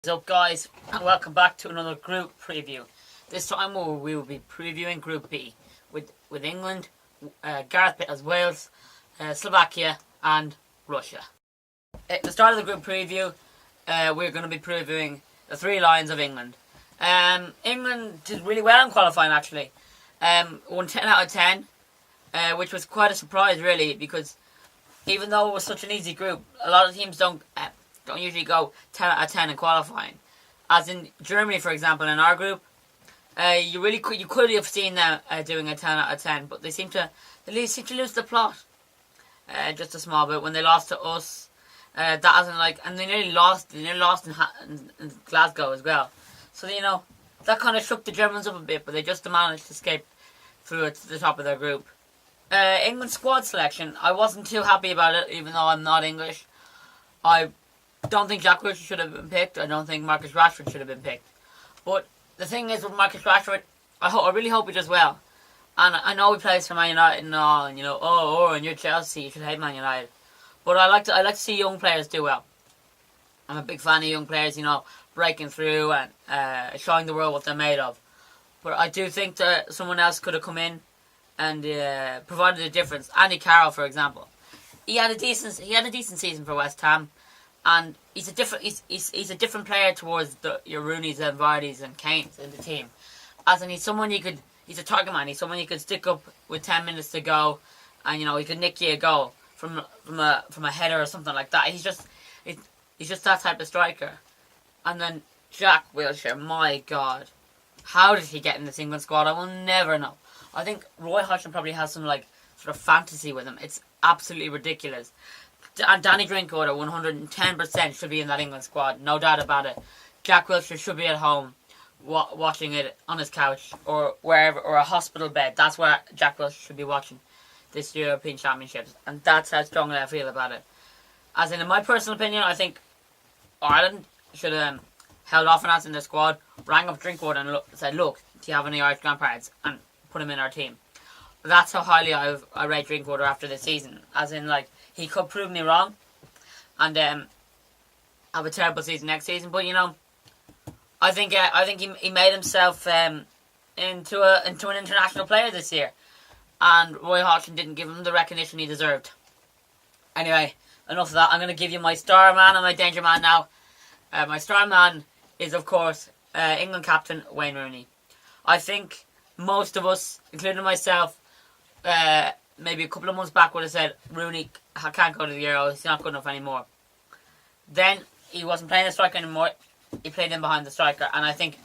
What's up, guys, and welcome back to another group preview. This time we will be previewing Group B with England, Gareth Bale's Wales, Slovakia and Russia. At the start of the group preview, we're going to be previewing the three lions of England. England did really well in qualifying, actually. Won 10 out of 10, which was quite a surprise, really, because even though it was such an easy group, a lot of teams don't usually go 10 out of 10 in qualifying. As in Germany, for example, in our group, you could have seen them doing a 10 out of 10, but they seem to lose the plot just a small bit when they lost to us. That hasn't and they nearly lost in Glasgow as well. So that kind of shook the Germans up a bit, but they just managed to escape through it to the top of their group. England's squad selection, I wasn't too happy about it, even though I'm not English. I don't think Jack Wilshere should have been picked. I don't think Marcus Rashford should have been picked. But the thing is with Marcus Rashford, I really hope he does well. And I know he plays for Man United and all, and and you're Chelsea, you should hate Man United. But I like to see young players do well. I'm a big fan of young players, breaking through and showing the world what they're made of. But I do think that someone else could have come in and provided a difference. Andy Carroll, for example, he had a decent season for West Ham, and he's a different player towards your Rooneys and Vardys and Kanes in the team. As in, he's a target man. He's someone you could stick up with 10 minutes to go, and he could nick you a goal from a header or something like that. He's just that type of striker. And then Jack Wilshere, my God, how did he get in this England squad? I will never know. I think Roy Hodgson probably has some sort of fantasy with him. It's absolutely ridiculous. And Danny Drinkwater, 110% should be in that England squad, no doubt about it. Jack Wilshere should be at home watching it on his couch or wherever, or a hospital bed. That's where Jack Wilshere should be watching this European Championships, and that's how strongly I feel about it. As in my personal opinion, I think Ireland should have held off on us in the squad, rang up Drinkwater and said, "Look, do you have any Irish grandparents?" and put him in our team. That's how highly I rate Drinkwater after this season. As in, he could prove me wrong and have a terrible season next season. But I think he made himself into an international player this year, and Roy Hodgson didn't give him the recognition he deserved. Anyway, enough of that. I'm going to give you my star man and my danger man now. My star man is, of course, England captain Wayne Rooney. I think most of us, including myself, maybe a couple of months back would have said Rooney can't go to the Euro, he's not good enough anymore. Then he wasn't playing the striker anymore, he played in behind the striker, and I think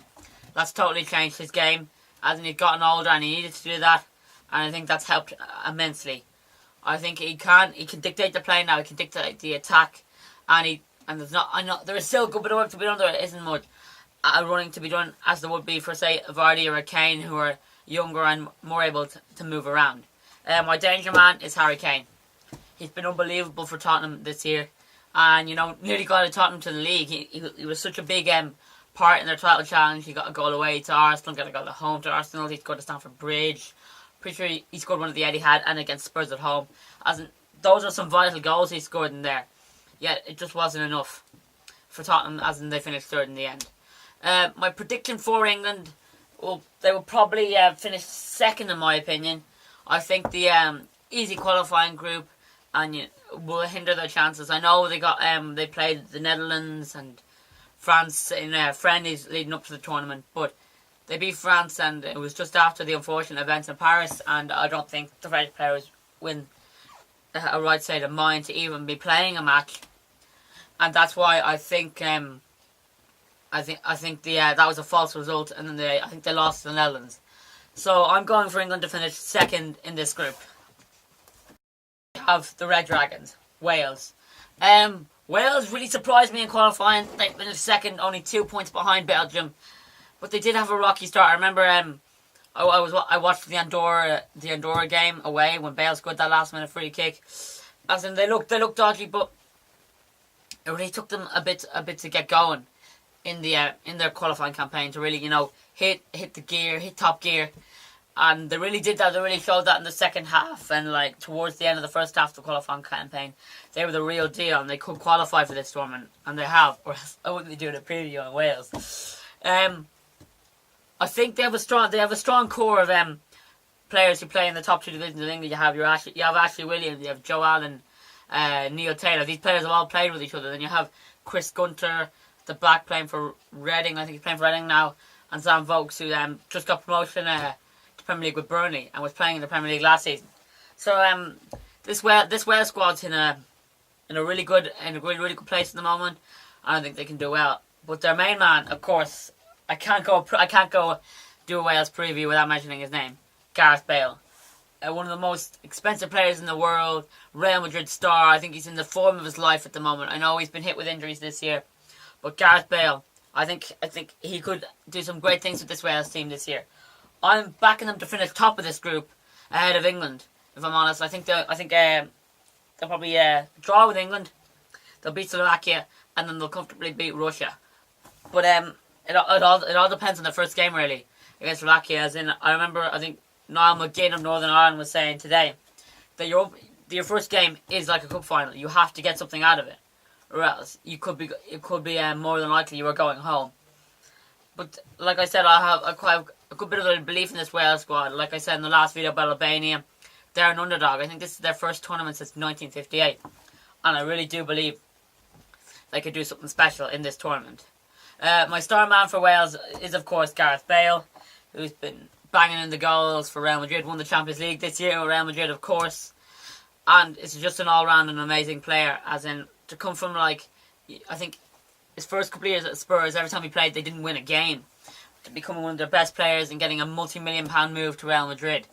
that's totally changed his game as he's gotten older, and he needed to do that, and I think that's helped immensely. I think he can dictate the play now, he can dictate the attack, and there is still a good bit of work to be done. There isn't much running to be done as there would be for, say, a Vardy or a Kane, who are younger and more able to move around. My danger man is Harry Kane. He's been unbelievable for Tottenham this year, and nearly got Tottenham to the league. He was such a big part in their title challenge. He got a goal away to Arsenal, got a goal at home to Arsenal. He scored at Stamford Bridge. Pretty sure he scored one at the Etihad and against Spurs at home. Those are some vital goals he scored in there. Yet it just wasn't enough for Tottenham, they finished third in the end. My prediction for England, they will probably finish second in my opinion. I think the easy qualifying group will hinder their chances. I know they played the Netherlands and France in friendlies leading up to the tournament, but they beat France, and it was just after the unfortunate events in Paris, and I don't think the French players win a right state of mind to even be playing a match, and that's why I think that was a false result, and then I think they lost to the Netherlands. So I'm going for England to finish second in this group. We have the Red Dragons, Wales. Wales really surprised me in qualifying. They finished second, only 2 points behind Belgium, but they did have a rocky start. I remember I watched the Andorra game away when Bale scored that last minute free kick. As in, they looked dodgy, but it really took them a bit to get going in their qualifying campaign to really hit top gear, And they really did that. They really showed that in the second half, and like towards the end of the first half of the qualifying campaign, they were the real deal, and they could qualify for this tournament, and they have. Or else I wouldn't be doing a preview on Wales. I think they have a strong core of players who play in the top two divisions of England. You have Ashley Williams, you have Joe Allen, Neil Taylor. These players have all played with each other. Then you have Chris Gunter, the back, playing for Reading. I think he's playing for Reading now, and Sam Vokes, who just got promotion to Premier League with Burnley and was playing in the Premier League last season. So this Wales squad's in a really good place at the moment. I don't think they can do well. But their main man, of course, I can't go do a Wales preview without mentioning his name, Gareth Bale. One of the most expensive players in the world, Real Madrid star. I think he's in the form of his life at the moment. I know he's been hit with injuries this year, but Gareth Bale, I think he could do some great things with this Wales team this year. I'm backing them to finish top of this group ahead of England. If I'm honest, I think they'll probably draw with England. They'll beat Slovakia, and then they'll comfortably beat Russia. But it all depends on the first game really against Slovakia. As in, I think Niall McGinn of Northern Ireland was saying today that your first game is like a cup final. You have to get something out of it, or else it could be more than likely you are going home. But like I said, I have quite a good bit of a belief in this Wales squad. Like I said in the last video about Albania, they're an underdog. I think this is their first tournament since 1958, and I really do believe they could do something special in this tournament. My star man for Wales is, of course, Gareth Bale, who's been banging in the goals for Real Madrid, won the Champions League this year with Real Madrid, of course, and it's just an all-round and amazing player, as in, to come from, like, I think his first couple of years at Spurs, every time he played, they didn't win a game, to becoming one of their best players and getting a multi-million-pound move to Real Madrid.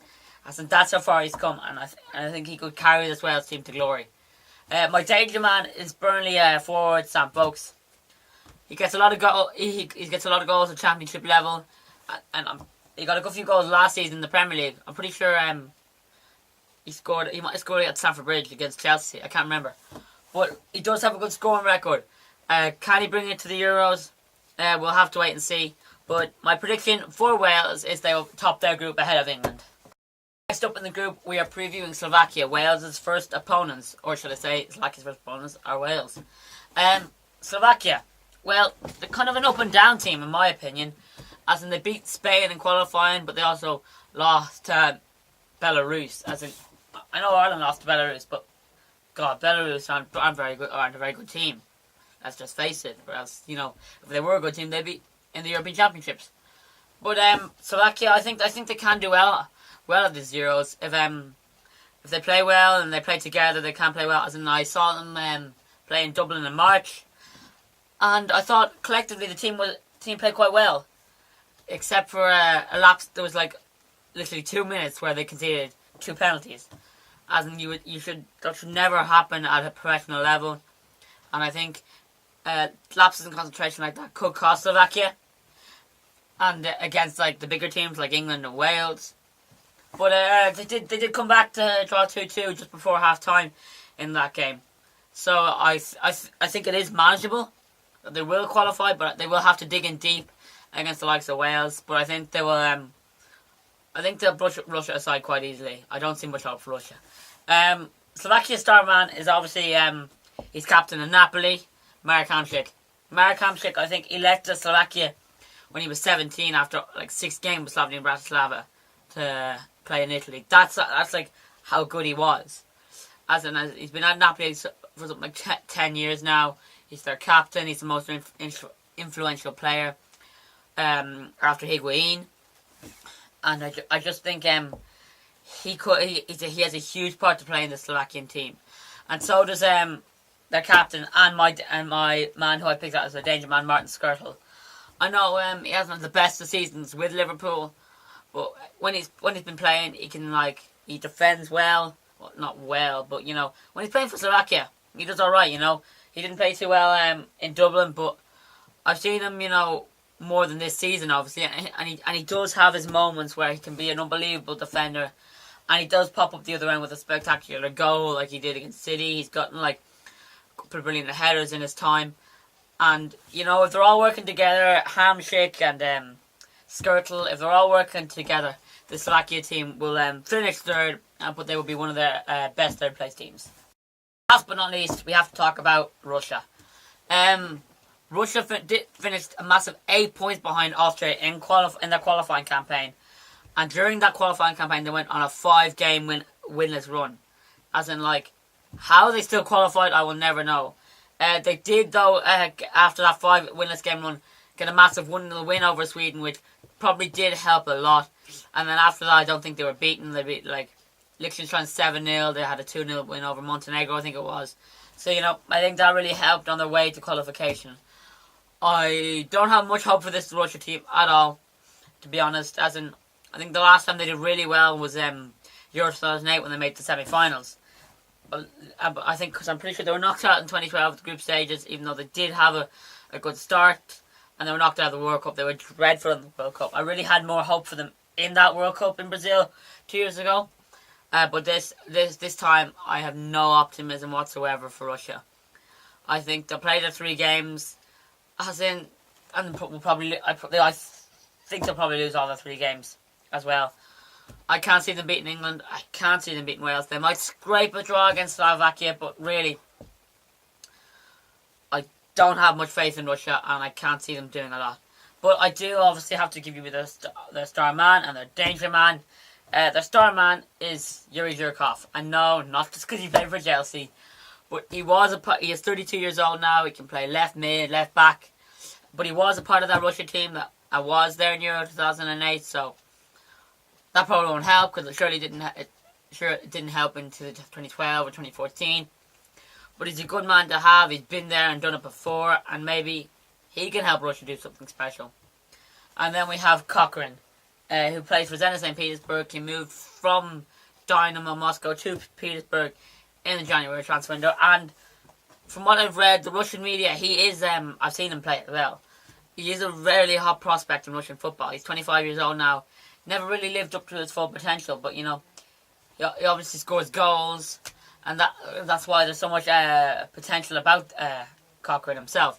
As in, that's how far he's come, and I think he could carry this Wales team to glory. My danger man is Burnley forward Sam Vokes. He gets a lot of goals at Championship level, and he got a good few goals last season in the Premier League. I'm pretty sure he might have scored at Stamford Bridge against Chelsea. I can't remember, but he does have a good scoring record. Can he bring it to the Euros? We'll have to wait and see. But my prediction for Wales is they will top their group ahead of England. Next up in the group, we are previewing Slovakia. Wales' first opponents, or should I say, Slovakia's first opponents are Wales. Slovakia. Well, they're kind of an up and down team in my opinion, as in they beat Spain in qualifying, but they also lost to Belarus. As in, I know Ireland lost to Belarus, but God, Belarus aren't a very good team. Let's just face it. Or else, if they were a good team, they'd be in the European Championships. But Slovakia, I think they can do well at these Euros if they play well and they play together. They can play well. As in, I saw them play in Dublin in March. And I thought collectively the team played quite well, except for a lapse. There was like literally 2 minutes where they conceded 2 penalties, as in that should never happen at a professional level. And I think lapses in concentration like that could cost Slovakia, and against like the bigger teams like England and Wales. But they did come back to draw 2-2 just before half time in that game. So I think it is manageable. They will qualify, but they will have to dig in deep against the likes of Wales. But I think they will. I think they'll brush Russia aside quite easily. I don't see much hope for Russia. Slovakia's star man is obviously he's captain of Napoli, Marek Hamšík. Marek Hamšík, I think he left Slovakia when he was 17 after like 6 games with Slavia Bratislava to play in Italy. That's like how good he was. As he's been at Napoli for something like 10 years now. He's their captain. He's the most influential player after Higuain, and I just think he has a huge part to play in the Slovakian team, and so does their captain and my man who I picked out as a danger man, Martin Skrtel. I know he hasn't had the best of seasons with Liverpool, but when he's been playing, he defends well. Well, not well, but when he's playing for Slovakia, he does all right. He didn't play too well in Dublin, but I've seen him, more than this season, obviously, and he does have his moments where he can be an unbelievable defender, and he does pop up the other end with a spectacular goal like he did against City. He's gotten pretty brilliant headers in his time, and if they're all working together, Hamšík and Skrtel, if they're all working together, the Slovakia team will finish third, but they will be one of their best third place teams. Last but not least, we have to talk about Russia. Russia finished a massive 8 points behind Austria in their qualifying campaign. And during that qualifying campaign, they went on a 5-game winless run. As in, like, how they still qualified, I will never know. They did, though, after that 5 winless game run, get a massive 1-0 win over Sweden, which probably did help a lot. And then after that, I don't think they were beaten. They beat, like, Liechtenstein 7-0. They had a 2-0 win over Montenegro, I think it was. So, you know, I think that really helped on their way to qualification. I don't have much hope for this Russia team at all, to be honest. As in, I think the last time they did really well was Euro 2008 when they made the semi-finals. But I think, because I'm pretty sure they were knocked out in 2012 at the group stages, even though they did have a good start, and they were knocked out of the World Cup. They were dreadful in the World Cup. I really had more hope for them in that World Cup in Brazil 2 years ago. But this time, I have no optimism whatsoever for Russia. I think they'll play their 3 games, as in, and will probably. I think they'll probably lose all their 3 games as well. I can't see them beating England. I can't see them beating Wales. They might scrape a draw against Slovakia, but really, I don't have much faith in Russia, and I can't see them doing a lot. But I do obviously have to give you their star man and their danger man. Their star man is Yuri Zhirkov. I know, not just because he played for Chelsea, but he is 32 years old now. He can play left mid, left back. But he was a part of that Russia team that I was there in Euro 2008, so that probably won't help, because it surely didn't help into 2012 or 2014. But he's a good man to have. He's been there and done it before, and maybe he can help Russia do something special. And then we have Cochrane, who plays for Zenit St. Petersburg. He moved from Dynamo Moscow to Petersburg in the January transfer window. And from what I've read, the Russian media, he is, I've seen him play as well. He is a really hot prospect in Russian football. He's 25 years old now. Never really lived up to his full potential, but, you know, he obviously scores goals, and that's why there's so much potential about Cochrane himself.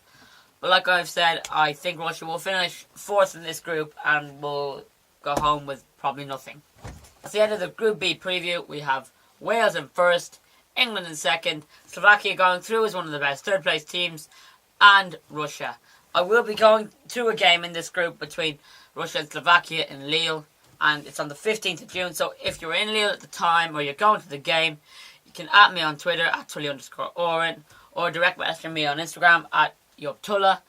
But like I've said, I think Russia will finish 4th in this group and will go home with probably nothing. At the end of the Group B preview, we have Wales in 1st, England in 2nd, Slovakia going through as one of the best 3rd place teams, and Russia. I will be going to a game in this group between Russia and Slovakia in Lille, and it's on the 15th of June, so if you're in Lille at the time or you're going to the game, you can at me on Twitter at Tully_Oren, or direct message me on Instagram at Yobtullah,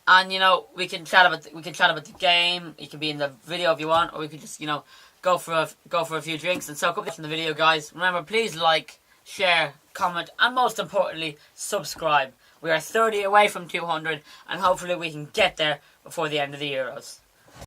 and, you know, we can chat about the game. You can be in the video if you want, or we could just, you know, go for a few drinks and soak up in the video, guys. Remember, please like, share, comment, and most importantly, subscribe. We are 30 away from 200, and hopefully we can get there before the end of the Euros.